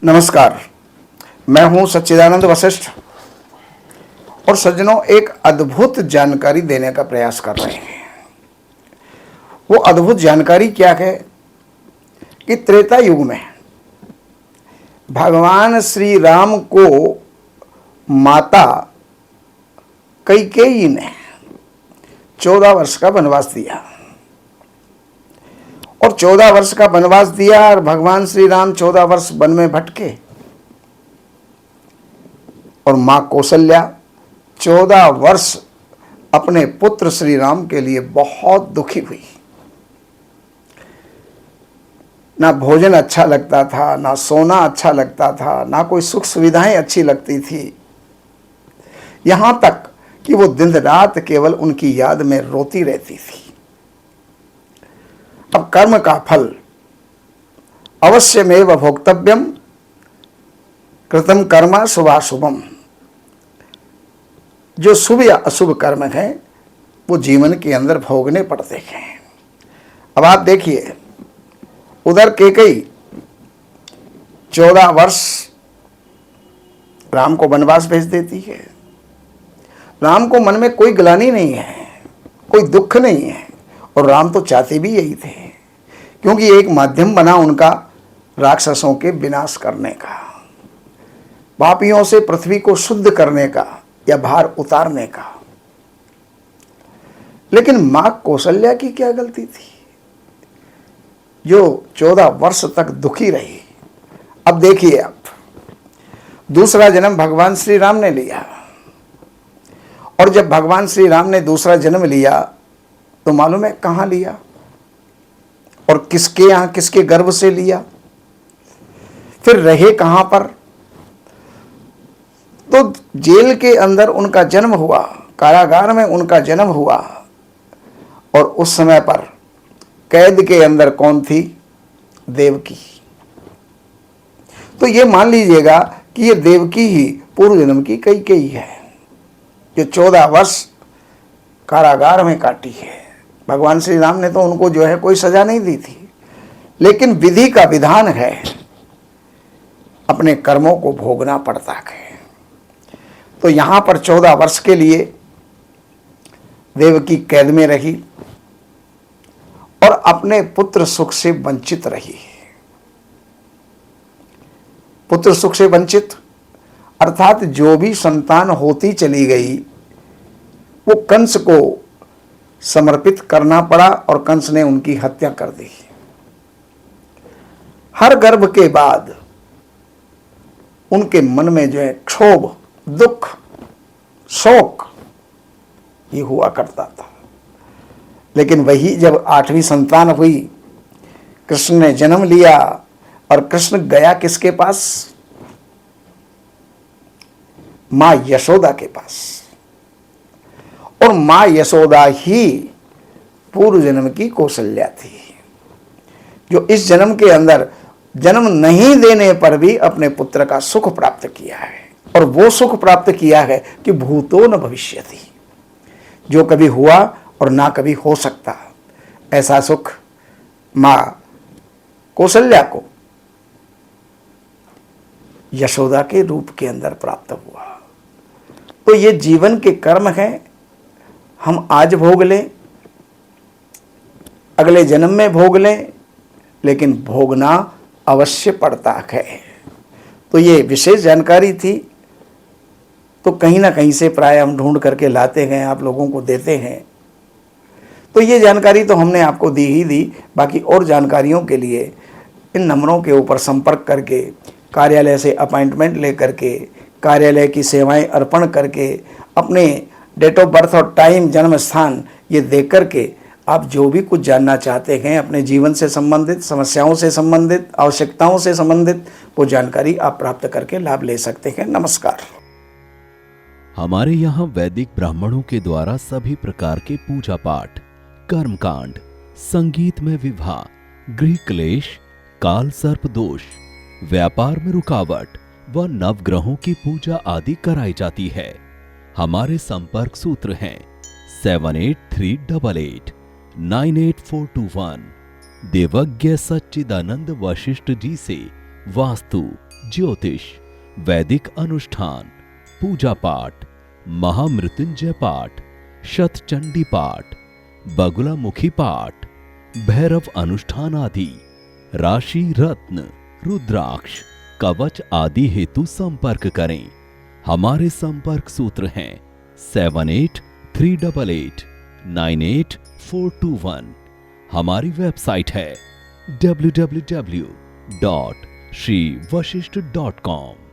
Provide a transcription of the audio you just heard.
नमस्कार, मैं हूं सच्चिदानंद वशिष्ठ और सज्जनों एक अद्भुत जानकारी देने का प्रयास कर रहे हैं। वो अद्भुत जानकारी क्या है कि त्रेता युग में भगवान श्री राम को माता कैकेयी ने 14 वर्ष का वनवास दिया और 14 वर्ष का वनवास दिया और भगवान श्री राम 14 वर्ष वन में भटके और मां कौशल्या 14 वर्ष अपने पुत्र श्री राम के लिए बहुत दुखी हुई। ना भोजन अच्छा लगता था, ना सोना अच्छा लगता था, ना कोई सुख सुविधाएं अच्छी लगती थी, यहां तक कि वो दिन रात केवल उनकी याद में रोती रहती थी। अब कर्म का फल अवश्यमेव भोक्तव्यम, कृतम कर्म शुभाशुभम। जो शुभ या अशुभ कर्म है वो जीवन के अंदर भोगने पड़ते हैं। अब आप देखिए, उधर कैकेयी 14 वर्ष राम को वनवास भेज देती है। राम को मन में कोई ग्लानि नहीं है, कोई दुख नहीं है और राम तो चाहते भी यही थे, क्योंकि एक माध्यम बना उनका राक्षसों के विनाश करने का, पापियों से पृथ्वी को शुद्ध करने का या भार उतारने का। लेकिन मां कौशल्या की क्या गलती थी जो 14 वर्ष तक दुखी रही। अब देखिए, आप दूसरा जन्म भगवान श्री राम ने लिया और जब भगवान श्री राम ने दूसरा जन्म लिया तो मालूम है कहां लिया और किसके यहां, किसके गर्भ से लिया, फिर रहे कहां पर। तो जेल के अंदर उनका जन्म हुआ, कारागार में उनका जन्म हुआ और उस समय पर कैद के अंदर कौन थी? देवकी। तो ये मान लीजिएगा कि ये देवकी ही पूर्व जन्म की कैकेयी है जो 14 वर्ष कारागार में काटी है। भगवान श्री राम ने तो उनको जो है कोई सजा नहीं दी थी, लेकिन विधि का विधान है, अपने कर्मों को भोगना पड़ता है। तो यहां पर 14 वर्ष के लिए देवकी कैद में रही और अपने पुत्र सुख से वंचित रही। पुत्र सुख से वंचित अर्थात जो भी संतान होती चली गई वो कंस को समर्पित करना पड़ा और कंस ने उनकी हत्या कर दी। हर गर्भ के बाद उनके मन में जो है क्षोभ, दुख, शोक ये हुआ करता था। लेकिन वही जब 8वीं संतान हुई, कृष्ण ने जन्म लिया और कृष्ण गया किसके पास? मां यशोदा के पास। और मां यशोदा ही पूर्व जन्म की कौशल्या थी, जो इस जन्म के अंदर जन्म नहीं देने पर भी अपने पुत्र का सुख प्राप्त किया है। और वो सुख प्राप्त किया है कि भूतो न भविष्यति, जो कभी हुआ और ना कभी हो सकता, ऐसा सुख मां कौशल्या को यशोदा के रूप के अंदर प्राप्त हुआ। तो ये जीवन के कर्म हैं, हम आज भोग लें, अगले जन्म में भोग लें, लेकिन भोगना अवश्य पड़ता है। तो ये विशेष जानकारी थी, तो कहीं ना कहीं से प्राय हम ढूंढ करके लाते हैं, आप लोगों को देते हैं। तो ये जानकारी तो हमने आपको दी ही दी। बाकी और जानकारियों के लिए इन नंबरों के ऊपर संपर्क करके, कार्यालय से अपॉइंटमेंट लेकर के, कार्यालय की सेवाएं अर्पण करके, अपने डेट ऑफ बर्थ और टाइम, जन्म स्थान ये देख करके आप जो भी कुछ जानना चाहते हैं अपने जीवन से संबंधित, समस्याओं से संबंधित, आवश्यकताओं से संबंधित, वो जानकारी आप प्राप्त करके लाभ ले सकते हैं। नमस्कार। हमारे यहाँ वैदिक ब्राह्मणों के द्वारा सभी प्रकार के पूजा पाठ, कर्मकांड, संगीत में विवाह, गृह क्लेश, काल सर्प दोष, व्यापार में रुकावट व नवग्रहों की पूजा आदि कराई जाती है। हमारे संपर्क सूत्र हैं 7838898421। देवज्ञ सच्चिदानंद वशिष्ठ जी से वास्तु, ज्योतिष, वैदिक अनुष्ठान, पूजा पाठ, महामृत्युंजय पाठ, शतचंडी पाठ, बगुलामुखी पाठ, भैरव अनुष्ठान आदि, राशि रत्न, रुद्राक्ष, कवच आदि हेतु संपर्क करें। हमारे संपर्क सूत्र हैं 7838898421। हमारी वेबसाइट है www.shrivashishth.com।